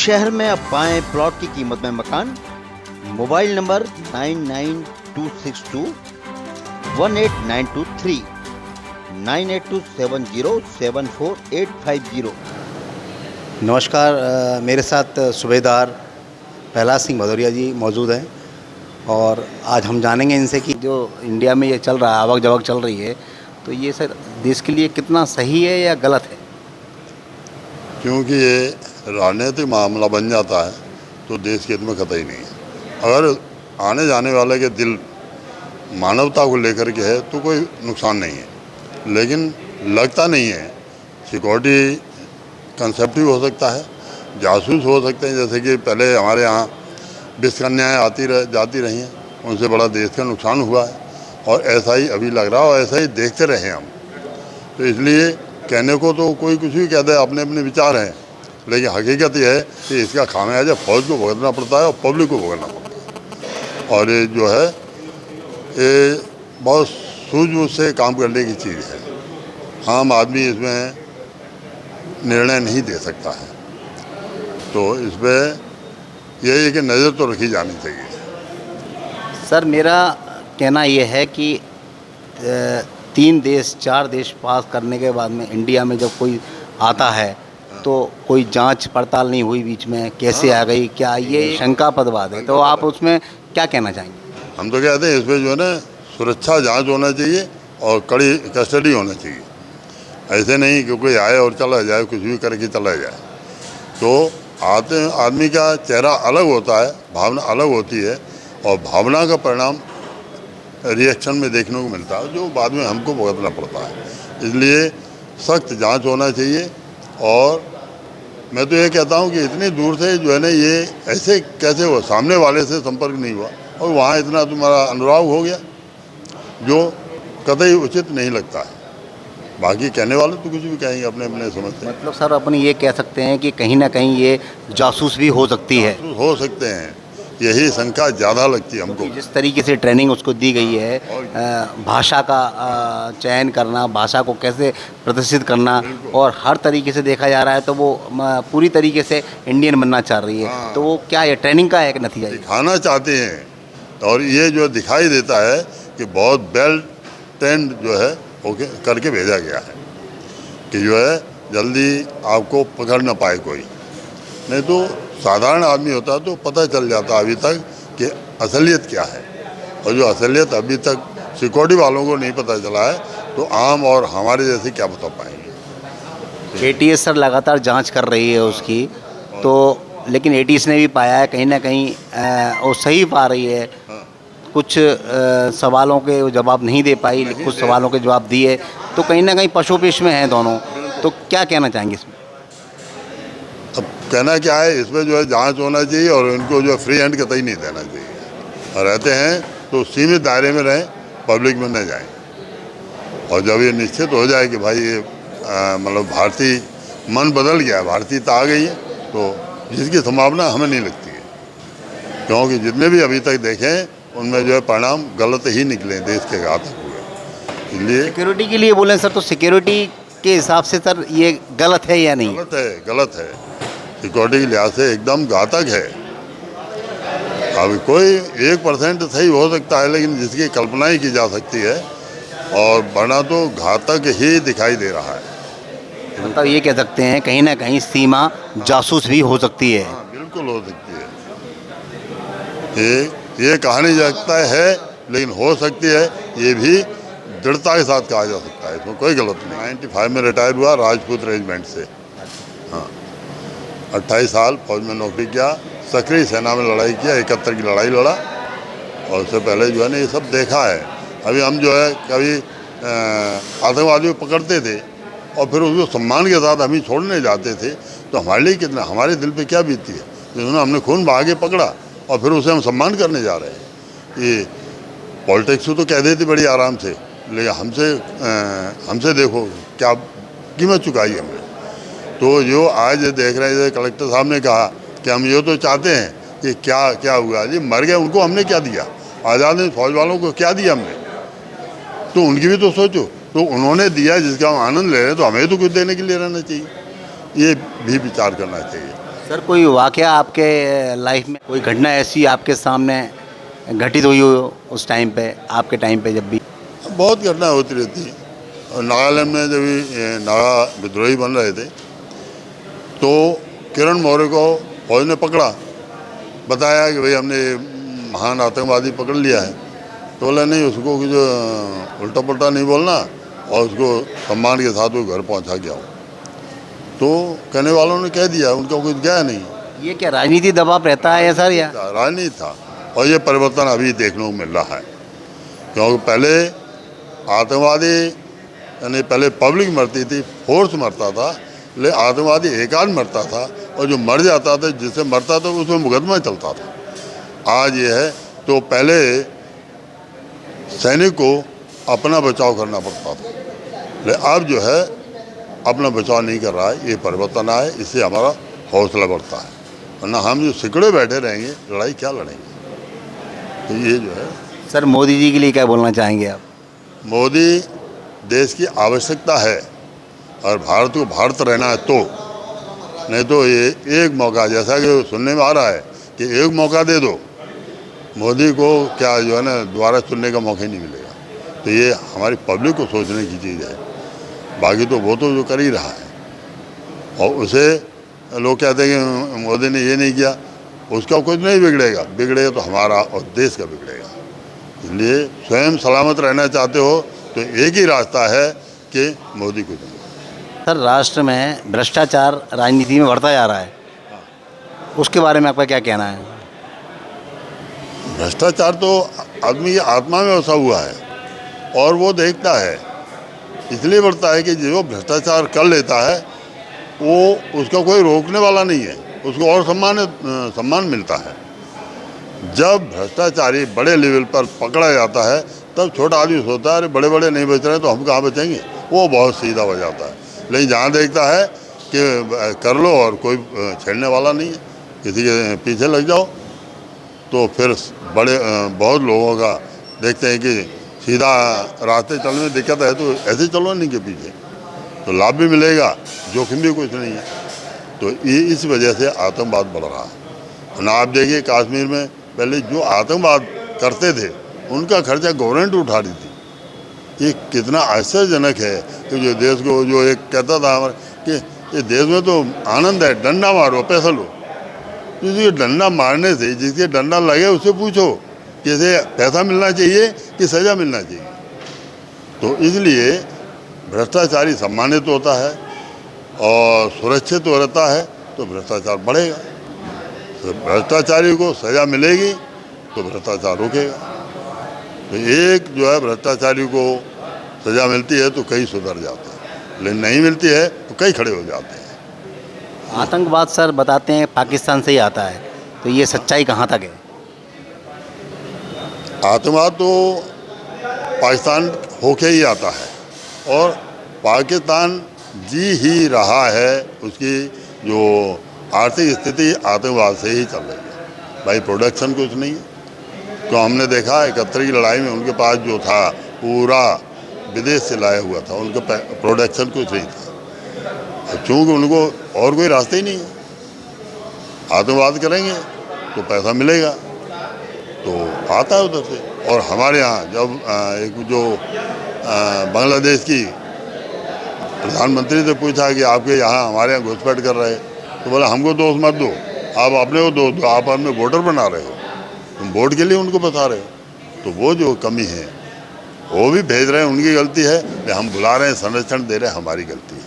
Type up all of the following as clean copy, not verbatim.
शहर में अब पाएं प्लॉट की कीमत में मकान। Mobile number 9926218923 9827074850। नमस्कार, मेरे साथ सूबेदार प्रहलाद सिंह भदौरिया जी मौजूद हैं और आज हम जानेंगे इनसे कि जो इंडिया में ये चल रहा है, आवक जवक चल रही है, तो ये सर देश के लिए कितना सही है या गलत है? क्योंकि ये राजनीतिक मामला बन जाता है तो देश के हित में कतई नहीं है। अगर आने जाने वाले के दिल मानवता को लेकर के है तो कोई नुकसान नहीं है, लेकिन लगता नहीं है। सिक्योरिटी कंसेप्टिव हो सकता है, जासूस हो सकते हैं, जैसे कि पहले हमारे यहाँ विषकन्याएँ जाती रही हैं, उनसे बड़ा देश का नुकसान हुआ है और ऐसा ही अभी लग रहा है और ऐसा ही देखते रहे हम। तो इसलिए कहने को तो कोई कुछ भी कहता है, अपने अपने विचार हैं, लेकिन हकीकत यह है कि इसका खामियाजा फौज को भुगतना पड़ता है और पब्लिक को भुगतना पड़ता है। और ये जो है ये बहुत सूझबूझ से काम करने की चीज़ है। आम आदमी इसमें निर्णय नहीं दे सकता है, तो इस पर यही है कि नज़र तो रखी जानी चाहिए। सर मेरा कहना ये है कि 3 देश 4 देश पास करने के बाद में इंडिया में जब कोई आता है तो कोई जांच पड़ताल नहीं हुई बीच में, कैसे आ गई, क्या ये शंकास्पद बात है? तो आप उसमें क्या कहना चाहेंगे? हम तो कहते हैं इसमें जो है ना सुरक्षा जांच होना चाहिए और कड़ी कस्टडी होना चाहिए। ऐसे नहीं कि कोई आए और चला जाए, कुछ भी करके चला जाए। तो आते आदमी का चेहरा अलग होता है, भावना अलग होती है और भावना का परिणाम रिएक्शन में देखने को मिलता है, जो बाद में हमको भुगतना पड़ता है। इसलिए सख्त जांच होना चाहिए। और मैं तो ये कहता हूँ कि इतनी दूर से जो है ना ये ऐसे कैसे हुआ, सामने वाले से संपर्क नहीं हुआ और वहाँ इतना तुम्हारा अनुराग हो गया, जो कतई उचित नहीं लगता है। बाकी कहने वाले तो कुछ भी कहेंगे, अपने अपने समझते हैं। मतलब सर अपन ये कह सकते हैं कि कहीं ना कहीं ये जासूस भी हो सकती है। हो सकते हैं, यही शंका ज़्यादा लगती है हमको। जिस तरीके से ट्रेनिंग उसको दी गई है, भाषा का चयन करना, भाषा को कैसे प्रदर्शित करना, और हर तरीके से देखा जा रहा है तो वो पूरी तरीके से इंडियन बनना चाह रही है। हाँ। तो वो क्या है, ट्रेनिंग का एक नतीजा है? दिखाना चाहते हैं और ये जो दिखाई देता है कि बहुत वेल ट्रेंड जो है ओके करके भेजा गया है कि जो है जल्दी आपको पकड़ ना पाए कोई। नहीं तो साधारण आदमी होता तो पता चल जाता अभी तक कि असलियत क्या है, और जो असलियत अभी तक सिक्योरिटी वालों को नहीं पता चला है तो आम और हमारे जैसे क्या बता पाएंगे। एटीएस सर लगातार जांच कर रही है उसकी, तो लेकिन एटीएस ने भी पाया है कहीं ना कहीं वो सही पा रही है। कुछ सवालों के जवाब नहीं दे पाई, कुछ सवालों के जवाब दिए, तो कहीं ना कहीं पशुपेश में हैं दोनों। तो क्या कहना चाहेंगे इसमें? अब कहना क्या है, इसमें जो है जांच होना चाहिए और इनको जो है फ्री हैंड कतई नहीं देना चाहिए, और रहते हैं तो सीमित दायरे में रहें, पब्लिक में न जाएं। और जब ये निश्चित हो जाए कि भाई ये मतलब भारतीय मन बदल गया है, भारतीयता आ गई है, तो जिसकी संभावना हमें नहीं लगती है, क्योंकि जितने भी अभी तक देखें उनमें जो है परिणाम गलत ही निकले, देश के घातक हुए। इसलिए सिक्योरिटी के लिए बोलें सर, तो सिक्योरिटी के हिसाब से सर ये गलत है या नहीं? गलत है। सिक्योरिटी के लिहाज से एकदम घातक है। अब कोई 1% सही हो सकता है, लेकिन जिसकी कल्पना ही की जा सकती है, और बना तो घातक ही दिखाई दे रहा है। मतलब ये कह सकते हैं कहीं ना कहीं सीमा जासूस भी हो सकती है। हाँ, बिल्कुल हो सकती है। ये कहा नहीं जा सकता है, लेकिन हो सकती है, ये भी दृढ़ता के साथ कहा जा सकता है, इसमें कोई गलत नहीं। 95 में रिटायर हुआ राजपूत रेजिमेंट से। हाँ, 28 साल फौज में नौकरी किया, सक्रिय सेना में लड़ाई किया, 71 की लड़ाई लड़ा, और उससे पहले जो है ना ये सब देखा है। अभी हम जो है कभी आतंकवादियों को पकड़ते थे और फिर उसको सम्मान के साथ हम ही छोड़ने जाते थे, तो हमारे लिए कितना, हमारे दिल पे क्या बीतती है, जिन्होंने हमने खून बहा के पकड़ा और फिर उसे हम सम्मान करने जा रहे हैं। ये पॉलिटिक्स तो कह देती बड़ी आराम से, लेकिन हमसे देखो क्या कीमत चुकाई हमने। तो जो आज देख रहे हैं, जैसे कलेक्टर साहब ने कहा कि हम ये तो चाहते हैं कि क्या हुआ जी, मर गए, उनको हमने क्या दिया, आज़ाद फौज वालों को क्या दिया हमने, तो उनकी भी तो सोचो। तो उन्होंने दिया जिसका हम आनंद ले रहे हैं, तो हमें तो कुछ देने के लिए रहना चाहिए, ये भी विचार करना चाहिए। सर कोई वाकया आपके लाइफ में, कोई घटना ऐसी आपके सामने घटित हुई हो उस टाइम पे, आपके टाइम पे जब भी? बहुत घटना होती रहती है। और नागालैंड में जब ये नागा विद्रोही बन रहे थे तो किरण मौर्य को फौज ने पकड़ा, बताया कि भाई हमने महान आतंकवादी पकड़ लिया है। तो बोला नहीं, उसको कुछ उल्टा पुल्टा नहीं बोलना और उसको सम्मान के साथ वो घर पहुंचा के आओ। तो कहने वालों ने कह दिया, उनका कुछ गया नहीं। ये क्या राजनीति दबाव रहता है या सर? या राजनीति था। और ये परिवर्तन अभी देखने को मिल रहा है, क्योंकि पहले आतंकवादी यानी पहले पब्लिक मरती थी, फोर्स मरता था, लेकिन आतंकवादी एकांत मरता था और जो मर जाता था, जिससे मरता था उसमें मुकदमा चलता था। आज ये है तो पहले सैनिक को अपना बचाव करना पड़ता था, लेकिन अब जो है अपना बचाव नहीं कर रहा है। ये परिवर्तन आए, इससे हमारा हौसला बढ़ता है, वरना हम जो सिकड़े बैठे रहेंगे लड़ाई क्या लड़ेंगे। तो ये जो है सर मोदी जी के लिए क्या बोलना चाहेंगे आप? मोदी देश की आवश्यकता है और भारत को भारत रहना है, तो नहीं तो ये एक मौका, जैसा कि सुनने में आ रहा है कि एक मौका दे दो, मोदी को क्या जो है ना दोबारा चुनने का मौका ही नहीं मिलेगा। तो ये हमारी पब्लिक को सोचने की चीज़ है। बाकी तो वो तो जो कर ही रहा है, और उसे लोग कहते हैं कि मोदी ने ये नहीं किया, उसका कुछ नहीं बिगड़ेगा। बिगड़ेगा तो हमारा और देश का बिगड़ेगा। इसलिए स्वयं सलामत रहना चाहते हो तो एक ही रास्ता है कि मोदी को चुनो। सर राष्ट्र में भ्रष्टाचार राजनीति में बढ़ता जा रहा है, उसके बारे में आपका क्या कहना है? भ्रष्टाचार तो आदमी की आत्मा में बसा हुआ है और वो देखता है, इसलिए बढ़ता है कि जो भ्रष्टाचार कर लेता है वो उसका कोई रोकने वाला नहीं है, उसको और सम्मान मिलता है। जब भ्रष्टाचारी बड़े लेवल पर पकड़ा जाता है तब छोटा आदमी सोचता है अरे बड़े बड़े नहीं बच रहे तो हम कहाँ बचेंगे, वो बहुत सीधा हो जाता है। लेकिन जहाँ देखता है कि कर लो और कोई छेड़ने वाला नहीं है, किसी के पीछे लग जाओ, तो फिर बड़े बहुत लोगों का देखते हैं कि सीधा रास्ते चलने में दिक्कत है तो ऐसे चलो नहीं के पीछे, तो लाभ भी मिलेगा, जोखिम भी कुछ नहीं है। तो ये इस वजह से आतंकवाद बढ़ रहा है। ना आप देखिए कश्मीर में पहले जो आतंकवाद करते थे उनका खर्चा गवर्नमेंट उठा रही थी। ये कितना आश्चर्यजनक है कि जो देश को जो एक कहता था हमारे कि ये देश में तो आनंद है, डंडा मारो पैसा लो। क्योंकि डंडा मारने से जिसके डंडा लगे उससे पूछो कि इसे पैसा मिलना चाहिए कि सज़ा मिलना चाहिए। तो इसलिए भ्रष्टाचारी सम्मानित होता है और सुरक्षित हो रहता है तो भ्रष्टाचार बढ़ेगा। तो भ्रष्टाचारी को सज़ा मिलेगी तो भ्रष्टाचार रुकेगा। तो एक जो है भ्रष्टाचारी को सज़ा मिलती है तो कई सुधर जाते हैं, लेकिन नहीं मिलती है तो कई खड़े हो जाते हैं। आतंकवाद सर बताते हैं पाकिस्तान से ही आता है, तो ये सच्चाई कहाँ तक है? आतंकवाद तो पाकिस्तान होके ही आता है और पाकिस्तान जी ही रहा है, उसकी जो आर्थिक स्थिति आतंकवाद से ही चल रही है। भाई प्रोडक्शन कुछ नहीं है। तो हमने देखा 71 की लड़ाई में उनके पास जो था पूरा विदेश से लाया हुआ था, उनका प्रोडक्शन कुछ नहीं था। चूँकि उनको और कोई रास्ता ही नहीं है, आतंकवाद करेंगे तो पैसा मिलेगा तो आता है उधर से। और हमारे यहाँ जब एक जो बांग्लादेश की प्रधानमंत्री से पूछा कि आपके यहाँ हमारे यहाँ घुसपैठ कर रहे, तो बोला हमको दोष मत दो, आप अपने को दोष दो, आप हमें वोटर बना रहे हो, तुम वोट के लिए उनको बता रहे हो। तो वो जो कमी है वो भी भेज रहे हैं, उनकी गलती है, हम बुला रहे हैं, संरक्षण दे रहे हैं, हमारी गलती है।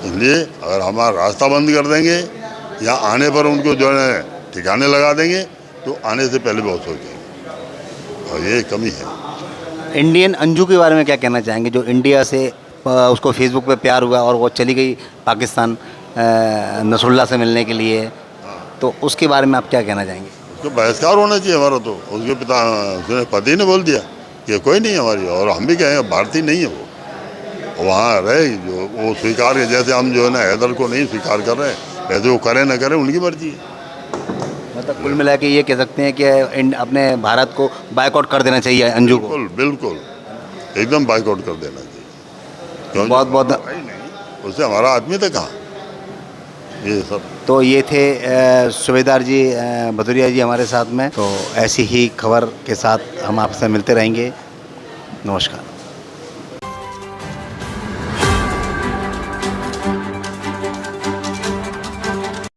इसलिए अगर हमारा रास्ता बंद कर देंगे या आने पर उनको जो है ठिकाने लगा देंगे तो आने से पहले बहुत सोचेंगे, और ये कमी है। इंडियन अंजू के बारे में क्या कहना चाहेंगे, जो इंडिया से उसको फेसबुक पे प्यार हुआ और वो चली गई पाकिस्तान नसरुल्लाह से मिलने के लिए, तो उसके बारे में आप क्या कहना चाहेंगे? उसको बहिष्कार होना चाहिए हमारा। तो उसके उसके पति ने बोल दिया कि कोई नहीं हमारी, और हम भी कहेंगे भारतीय नहीं है वो, वहाँ रहे जो वो स्वीकार है। जैसे हम जो है ना हैदर को नहीं स्वीकार कर रहे, वैसे वो करें ना करें उनकी मर्जी है। मतलब कुल मिला के ये कह सकते हैं कि अपने भारत को बायकॉट कर देना चाहिए अंजू को। बिल्कुल बिल्कुल एकदम बाइकआउट कर देना चाहिए। बहुत बहुत नहीं, उससे हमारा आदमी था कहाँ। ये सब। तो ये थे सूबेदार जी भदौरिया जी हमारे साथ में। तो ऐसी ही खबर के साथ हम आपसे मिलते रहेंगे। नमस्कार।